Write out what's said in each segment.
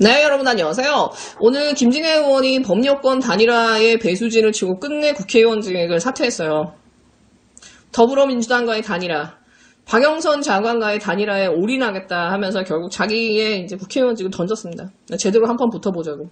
네, 여러분 안녕하세요. 오늘 김진애 의원이 법여권 단일화의 배수진을 치고 끝내 국회의원직을 사퇴했어요. 더불어민주당과의 단일화, 박영선 장관과의 단일화에 올인하겠다 하면서 결국 자기의 이제 국회의원직을 던졌습니다. 제대로 한판 붙어보자고.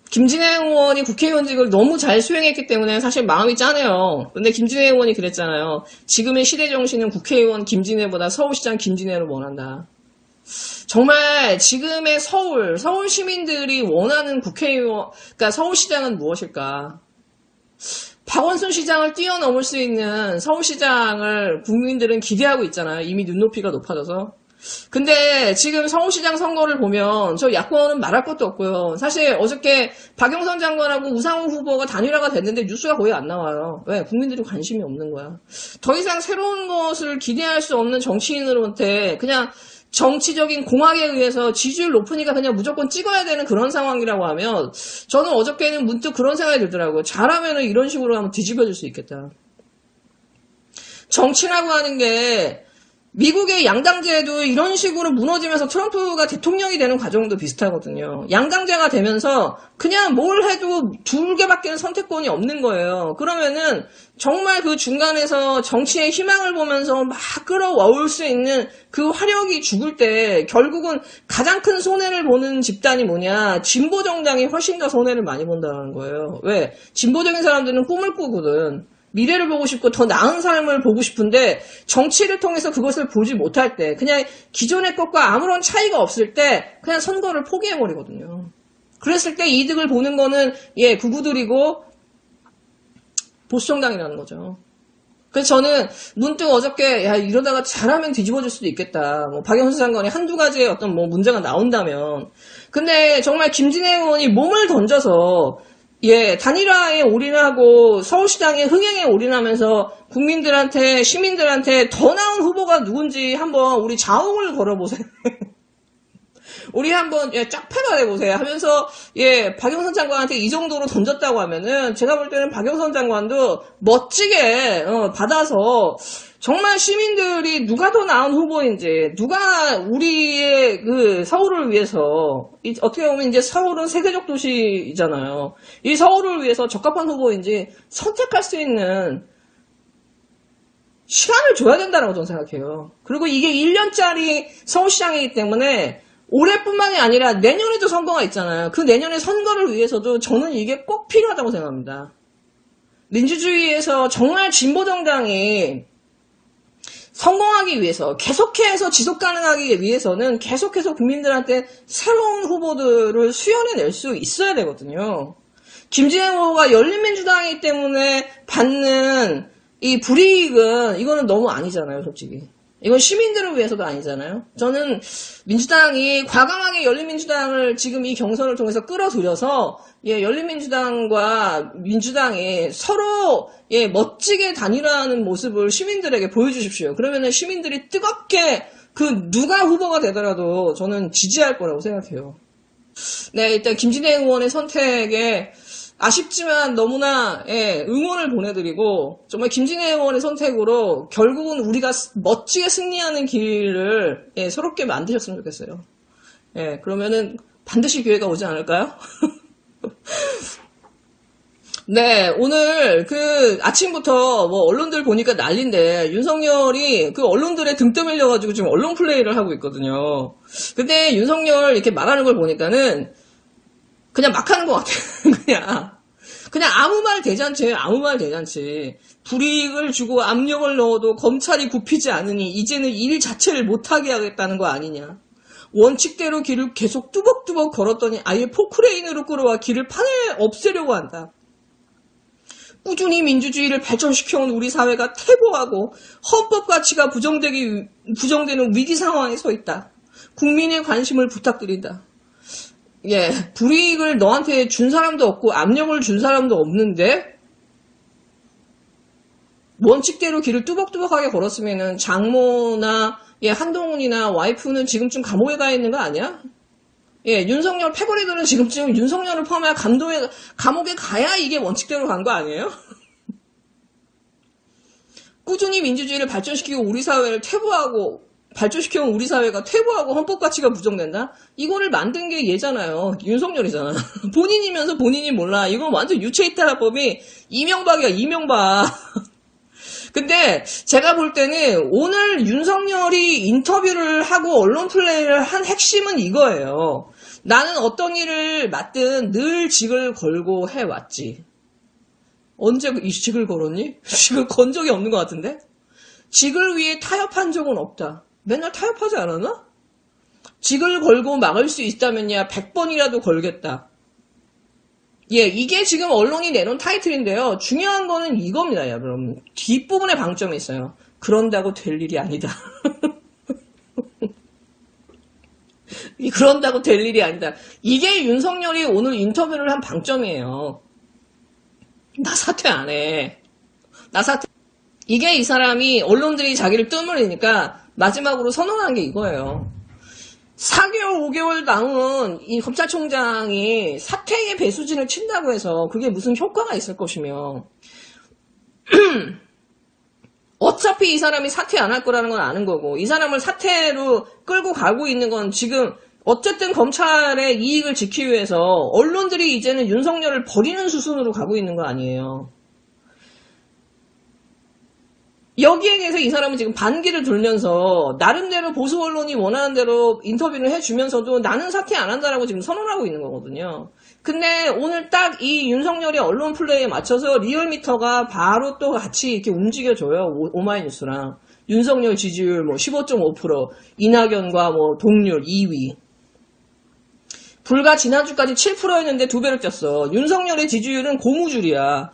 김진애 의원이 국회의원직을 너무 잘 수행했기 때문에 사실 마음이 짠해요. 근데 김진애 의원이 그랬잖아요. 지금의 시대 정신은 국회의원 김진애보다 서울시장 김진애를 원한다. 정말 지금의 서울 시민들이 원하는 국회의원, 그러니까 서울시장은 무엇일까? 박원순 시장을 뛰어넘을 수 있는 서울시장을 국민들은 기대하고 있잖아요. 이미 눈높이가 높아져서. 근데 지금 서울시장 선거를 보면 저 야권은 말할 것도 없고요. 사실 어저께 박영선 장관하고 우상호 후보가 단일화가 됐는데 뉴스가 거의 안 나와요. 왜? 국민들이 관심이 없는 거야. 더 이상 새로운 것을 기대할 수 없는 정치인으로한테 그냥 정치적인 공학에 의해서 지지율 높으니까 그냥 무조건 찍어야 되는 그런 상황이라고 하면 저는 어저께는 문득 그런 생각이 들더라고요. 잘하면은 이런 식으로 하면 뒤집어질 수 있겠다. 정치라고 하는 게 미국의 양당제도 이런 식으로 무너지면서 트럼프가 대통령이 되는 과정도 비슷하거든요. 양당제가 되면서 그냥 뭘 해도 두 개밖에는 선택권이 없는 거예요. 그러면은 정말 그 중간에서 정치의 희망을 보면서 막 끌어와올 수 있는 그 화력이 죽을 때 결국은 가장 큰 손해를 보는 집단이 뭐냐? 진보 정당이 훨씬 더 손해를 많이 본다는 거예요. 왜? 진보적인 사람들은 꿈을 꾸거든. 미래를 보고 싶고 더 나은 삶을 보고 싶은데 정치를 통해서 그것을 보지 못할 때 그냥 기존의 것과 아무런 차이가 없을 때 그냥 선거를 포기해버리거든요. 그랬을 때 이득을 보는 거는 극우들이고 보수정당이라는 거죠. 그래서 저는 문득 어저께 이러다가 잘하면 뒤집어질 수도 있겠다. 박영선 장관이 한두 가지의 어떤 문제가 나온다면 근데 정말 김진애 의원이 몸을 던져서 단일화에 올인하고 서울시장의 흥행에 올인하면서 국민들한테, 시민들한테 더 나은 후보가 누군지 한번 우리 자웅을 걸어보세요. 우리 한번 짝패가 돼보세요 하면서 박영선 장관한테 이 정도로 던졌다고 하면은 제가 볼 때는 박영선 장관도 멋지게 받아서 정말 시민들이 누가 더 나은 후보인지 누가 우리의 그 서울을 위해서 어떻게 보면 이제 서울은 세계적 도시이잖아요. 이 서울을 위해서 적합한 후보인지 선택할 수 있는 시간을 줘야 된다고 저는 생각해요. 그리고 이게 1년짜리 서울시장이기 때문에 올해뿐만이 아니라 내년에도 선거가 있잖아요. 그 내년의 선거를 위해서도 저는 이게 꼭 필요하다고 생각합니다. 민주주의에서 정말 진보정당이 성공하기 위해서 계속해서 지속 가능하기 위해서는 계속해서 국민들한테 새로운 후보들을 수혈해낼 수 있어야 되거든요. 김진애 후보가 열린민주당이기 때문에 받는 이 불이익은 이거는 너무 아니잖아요, 솔직히. 이건 시민들을 위해서도 아니잖아요. 저는 민주당이 과감하게 열린민주당을 지금 이 경선을 통해서 끌어들여서 열린민주당과 민주당이 서로 멋지게 단일화하는 모습을 시민들에게 보여주십시오. 그러면은 시민들이 뜨겁게 그 누가 후보가 되더라도 저는 지지할 거라고 생각해요. 네, 일단 김진애 의원의 선택에 아쉽지만 너무나 응원을 보내드리고 정말 김진애 의원의 선택으로 결국은 우리가 멋지게 승리하는 길을 새롭게 만드셨으면 좋겠어요. 그러면은 반드시 기회가 오지 않을까요? 네, 오늘 아침부터 언론들 보니까 난린데 윤석열이 그 언론들의 등 떠밀려가지고 지금 언론 플레이를 하고 있거든요. 근데 윤석열 이렇게 말하는 걸 보니까는 그냥 막 하는 것 같아요. 그냥 아무 말 대잔치예요. 아무 말 대잔치. 불이익을 주고 압력을 넣어도 검찰이 굽히지 않으니 이제는 일 자체를 못하게 하겠다는 거 아니냐. 원칙대로 길을 계속 뚜벅뚜벅 걸었더니 아예 포크레인으로 끌어와 길을 판에 없애려고 한다. 꾸준히 민주주의를 발전시켜온 우리 사회가 퇴보하고 헌법 가치가 부정되는 위기 상황에 서 있다. 국민의 관심을 부탁드린다. 불이익을 너한테 준 사람도 없고 압력을 준 사람도 없는데 원칙대로 길을 뚜벅뚜벅하게 걸었으면은 장모나 한동훈이나 와이프는 지금쯤 감옥에 가 있는 거 아니야? 윤석열 패거리들은 지금쯤 윤석열을 포함해 감옥에 가야 이게 원칙대로 간 거 아니에요? 꾸준히 민주주의를 발전시키고 우리 사회를 퇴보하고 발전시켜온 우리 사회가 퇴보하고 헌법 가치가 부정된다? 이거를 만든 게 얘잖아요. 윤석열이잖아. 본인이면서 본인이 몰라. 이건 완전 유체이탈화법이 이명박이야, 이명박. 근데 제가 볼 때는 오늘 윤석열이 인터뷰를 하고 언론 플레이를 한 핵심은 이거예요. 나는 어떤 일을 맡든 늘 직을 걸고 해왔지. 언제 이 직을 걸었니? 직을 건 적이 없는 것 같은데? 직을 위해 타협한 적은 없다. 맨날 타협하지 않았나? 직을 걸고 막을 수 있다면야 100번이라도 걸겠다. 예, 이게 지금 언론이 내놓은 타이틀인데요. 중요한 거는 이겁니다, 여러분. 뒷부분에 방점이 있어요. 그런다고 될 일이 아니다. 그런다고 될 일이 아니다. 이게 윤석열이 오늘 인터뷰를 한 방점이에요. 나 사퇴 안 해. 나 사퇴. 이게 이 사람이 언론들이 자기를 뜸을리니까 마지막으로 선언한 게 이거예요. 4개월, 5개월 남은 이 검찰총장이 사퇴의 배수진을 친다고 해서 그게 무슨 효과가 있을 것이며 어차피 이 사람이 사퇴 안 할 거라는 건 아는 거고 이 사람을 사퇴로 끌고 가고 있는 건 지금 어쨌든 검찰의 이익을 지키기 위해서 언론들이 이제는 윤석열을 버리는 수순으로 가고 있는 거 아니에요. 여기에 대해서 이 사람은 지금 반기를 돌면서 나름대로 보수 언론이 원하는 대로 인터뷰를 해주면서도 나는 사퇴 안 한다라고 지금 선언하고 있는 거거든요. 근데 오늘 딱 이 윤석열의 언론 플레이에 맞춰서 리얼미터가 바로 또 같이 이렇게 움직여줘요. 오마이뉴스랑. 윤석열 지지율 뭐 15.5%, 이낙연과 뭐 동률 2위. 불과 지난주까지 7%였는데 2배로 뛰었어. 윤석열의 지지율은 고무줄이야.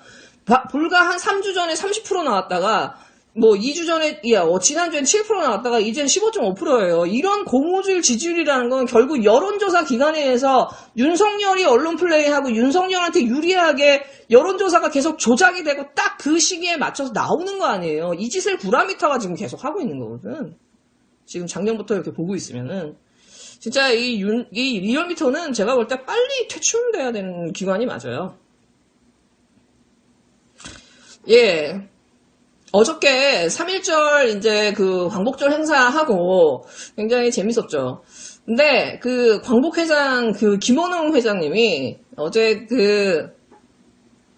불과 한 3주 전에 30% 나왔다가 뭐 2주 전에 지난주엔 7% 나왔다가 이젠 15.5%예요. 이런 고무줄 지지율이라는 건 결국 여론조사 기관에 의해서 윤석열이 언론 플레이하고 윤석열한테 유리하게 여론조사가 계속 조작이 되고 딱 그 시기에 맞춰서 나오는 거 아니에요. 이 짓을 구라미터가 지금 계속 하고 있는 거거든. 지금 작년부터 이렇게 보고 있으면은 진짜 이 리얼미터는 제가 볼 때 빨리 퇴출돼야 되는 기관이 맞아요. 예. 어저께 3.1절 이제 그 광복절 행사하고 굉장히 재밌었죠. 근데 그 광복회장 그 김원웅 회장님이 어제 그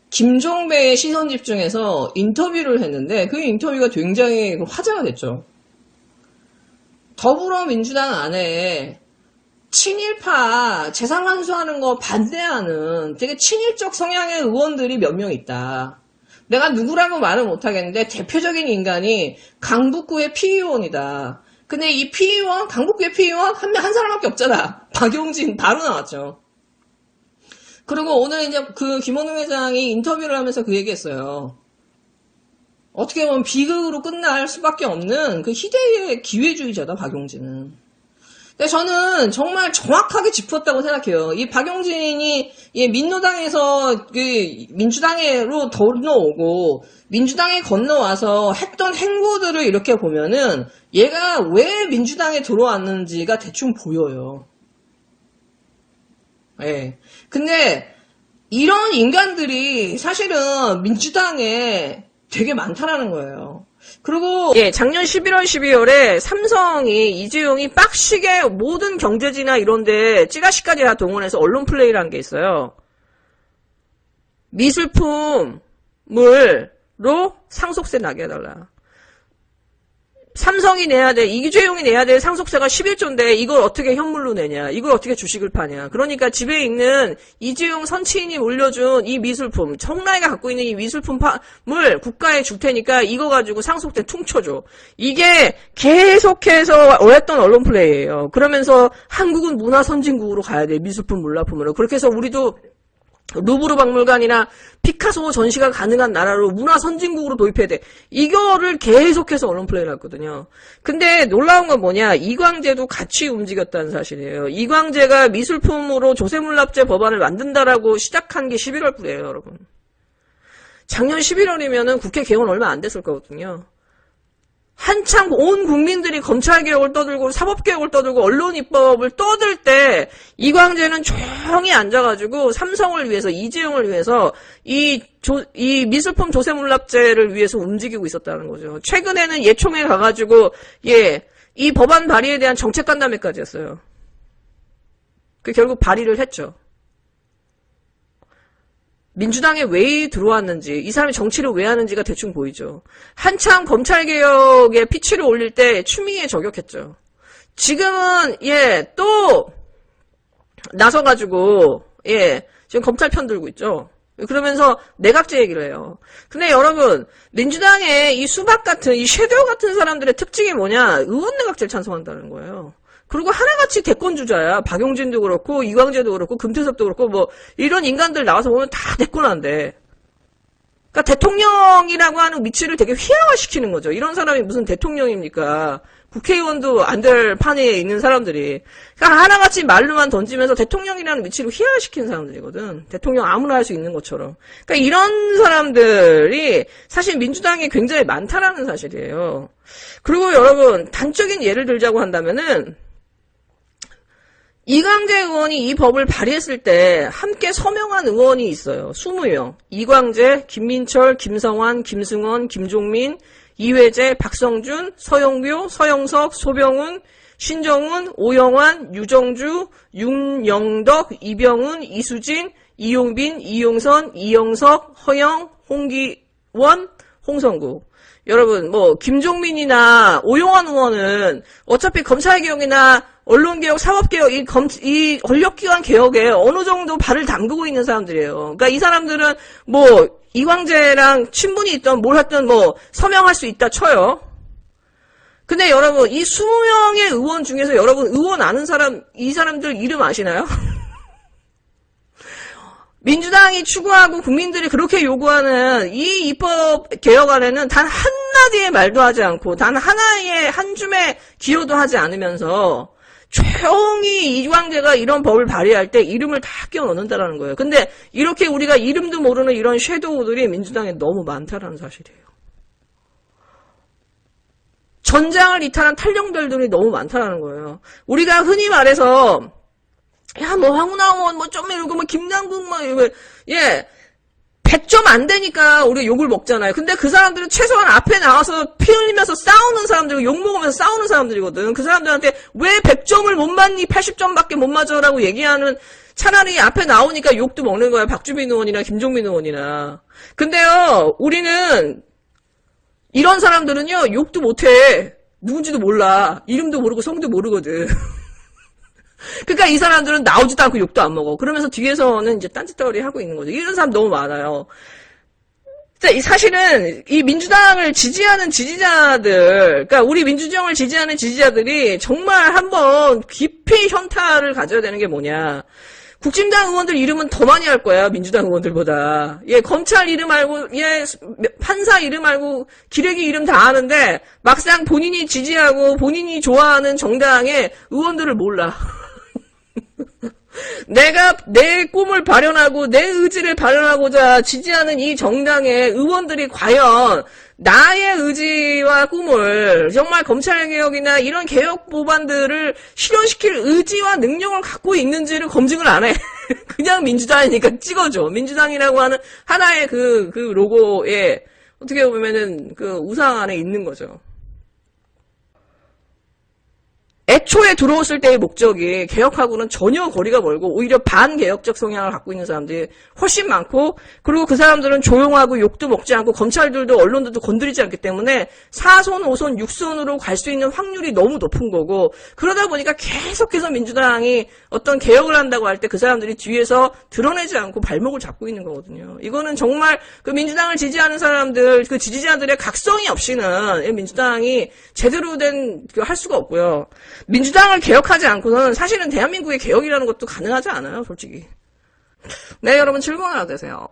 김종배의 시선 집중해서 인터뷰를 했는데 그 인터뷰가 굉장히 화제가 됐죠. 더불어민주당 안에 친일파 재산 환수하는 거 반대하는 되게 친일적 성향의 의원들이 몇 명 있다. 내가 누구라고 말은 못하겠는데 대표적인 인간이 강북구의 피의원이다. 근데 이 피의원, 강북구의 피의원 한 사람밖에 없잖아. 박용진 바로 나왔죠. 그리고 오늘 이제 그 김원웅 회장이 인터뷰를 하면서 그 얘기했어요. 어떻게 보면 비극으로 끝날 수밖에 없는 그 희대의 기회주의자다, 박용진은. 근데 저는 정말 정확하게 짚었다고 생각해요. 이 박용진이 민노당에서 그 민주당으로 건너오고 민주당에 건너와서 했던 행보들을 이렇게 보면은 얘가 왜 민주당에 들어왔는지가 대충 보여요. 예. 근데 이런 인간들이 사실은 민주당에 되게 많다라는 거예요. 그리고 작년 11월 12월에 삼성이 이재용이 빡시게 모든 경제지나 이런데 찌라시까지 다 동원해서 언론 플레이를 한 게 있어요. 미술품으로 상속세 나게 해달라. 삼성이 내야 돼, 이재용이 내야 될 상속세가 11조인데 이걸 어떻게 현물로 내냐, 이걸 어떻게 주식을 파냐. 그러니까 집에 있는 이재용 선치인이 물려준 이 미술품, 청라이가 갖고 있는 이 미술품을 국가에 줄 테니까 이거 가지고 상속세 퉁쳐줘. 이게 계속해서 했던 언론 플레이예요. 그러면서 한국은 문화 선진국으로 가야 돼, 미술품 문화품으로. 그렇게 해서 우리도 루브르 박물관이나 피카소 전시가 가능한 나라로 문화 선진국으로 도입해야 돼. 이거를 계속해서 언론 플레이를 했거든요. 근데 놀라운 건 뭐냐, 이광재도 같이 움직였다는 사실이에요. 이광재가 미술품으로 조세물납제 법안을 만든다라고 시작한 게 11월 뿐이에요, 여러분. 작년 11월이면은 국회 개원 얼마 안 됐을 거거든요. 한창 온 국민들이 검찰개혁을 떠들고 사법개혁을 떠들고 언론입법을 떠들 때 이광재는 조용히 앉아가지고 삼성을 위해서, 이재용을 위해서 이 미술품 조세물납제를 위해서 움직이고 있었다는 거죠. 최근에는 예총에 가가지고 이 법안 발의에 대한 정책 간담회까지 했어요. 그 결국 발의를 했죠. 민주당에 왜 들어왔는지, 이 사람이 정치를 왜 하는지가 대충 보이죠. 한참 검찰개혁에 피치를 올릴 때 추미애 저격했죠. 지금은, 또, 나서가지고, 지금 검찰 편 들고 있죠. 그러면서 내각제 얘기를 해요. 근데 여러분, 민주당의 이 수박 같은, 이 섀도우 같은 사람들의 특징이 뭐냐? 의원 내각제를 찬성한다는 거예요. 그리고 하나같이 대권주자야. 박용진도 그렇고, 이광재도 그렇고, 금태섭도 그렇고, 뭐, 이런 인간들 나와서 보면 다 대권한대. 그러니까 대통령이라고 하는 위치를 되게 휘하화시키는 거죠. 이런 사람이 무슨 대통령입니까? 국회의원도 안 될 판에 있는 사람들이. 그러니까 하나같이 말로만 던지면서 대통령이라는 위치를 휘하화시키는 사람들이거든. 대통령 아무나 할 수 있는 것처럼. 그러니까 이런 사람들이 사실 민주당에 굉장히 많다라는 사실이에요. 그리고 여러분, 단적인 예를 들자고 한다면은, 이광재 의원이 이 법을 발의했을 때 함께 서명한 의원이 있어요. 20명. 이광재, 김민철, 김성환, 김승원, 김종민, 이회재, 박성준, 서영교, 서영석, 소병훈, 신정훈, 오영환, 유정주, 윤영덕, 이병훈, 이수진, 이용빈, 이용선, 이영석, 허영, 홍기원, 홍성구. 여러분, 김종민이나 오영환 의원은 어차피 검찰개혁이나 언론개혁, 사법개혁, 이 권력기관 개혁에 어느 정도 발을 담그고 있는 사람들이에요. 그러니까 이 사람들은 이광재랑 친분이 있던 뭘 했든 서명할 수 있다 쳐요. 근데 여러분, 이 20명의 의원 중에서 여러분 의원 아는 사람, 이 사람들 이름 아시나요? 민주당이 추구하고 국민들이 그렇게 요구하는 이 입법 개혁안에는 단 한마디의 말도 하지 않고 단 하나의 한 줌의 기여도 하지 않으면서 조용히 이광재가 이런 법을 발의할 때 이름을 다 끼워 넣는다라는 거예요. 근데 이렇게 우리가 이름도 모르는 이런 섀도우들이 민주당에 너무 많다라는 사실이에요. 전장을 이탈한 탈령들이 너무 많다라는 거예요. 우리가 흔히 말해서 황운하 의원 좀 이러고 김남국 이러고 100점 안 되니까 우리가 욕을 먹잖아요. 근데 그 사람들은 최소한 앞에 나와서 피 흘리면서 싸우는 사람들이고 욕 먹으면서 싸우는 사람들이거든. 그 사람들한테 왜 100점을 못 맞니? 80점밖에 못 맞아라고 얘기하는 차라리 앞에 나오니까 욕도 먹는 거야. 박주민 의원이나 김종민 의원이나. 근데요, 우리는 이런 사람들은요, 욕도 못해. 누군지도 몰라. 이름도 모르고 성도 모르거든. 그러니까 이 사람들은 나오지도 않고 욕도 안 먹어. 그러면서 뒤에서는 이제 딴짓거리 하고 있는 거죠. 이런 사람 너무 많아요. 사실은 이 민주당을 지지하는 지지자들, 그러니까 우리 민주정을 지지하는 지지자들이 정말 한번 깊이 현타를 가져야 되는 게 뭐냐. 국진당 의원들 이름은 더 많이 할 거야, 민주당 의원들보다. 검찰 이름 알고, 판사 이름 알고, 기레기 이름 다 아는데, 막상 본인이 지지하고, 본인이 좋아하는 정당의 의원들을 몰라. 내가 내 꿈을 발현하고 내 의지를 발현하고자 지지하는 이 정당의 의원들이 과연 나의 의지와 꿈을 정말 검찰개혁이나 이런 개혁 법안들을 실현시킬 의지와 능력을 갖고 있는지를 검증을 안 해. 그냥 민주당이니까 찍어줘. 민주당이라고 하는 하나의 그 로고에 어떻게 보면은 그 우상 안에 있는 거죠. 애초에 들어왔을 때의 목적이 개혁하고는 전혀 거리가 멀고 오히려 반개혁적 성향을 갖고 있는 사람들이 훨씬 많고, 그리고 그 사람들은 조용하고 욕도 먹지 않고 검찰들도 언론들도 건드리지 않기 때문에 4손, 5손, 6손으로 갈 수 있는 확률이 너무 높은 거고, 그러다 보니까 계속해서 민주당이 어떤 개혁을 한다고 할 때 그 사람들이 뒤에서 드러내지 않고 발목을 잡고 있는 거거든요. 이거는 정말 그 민주당을 지지하는 사람들, 그 지지자들의 각성이 없이는 민주당이 제대로 된 할 수가 없고요. 민주당을 개혁하지 않고서는 사실은 대한민국의 개혁이라는 것도 가능하지 않아요, 솔직히. 네, 여러분 즐거운 하루 되세요.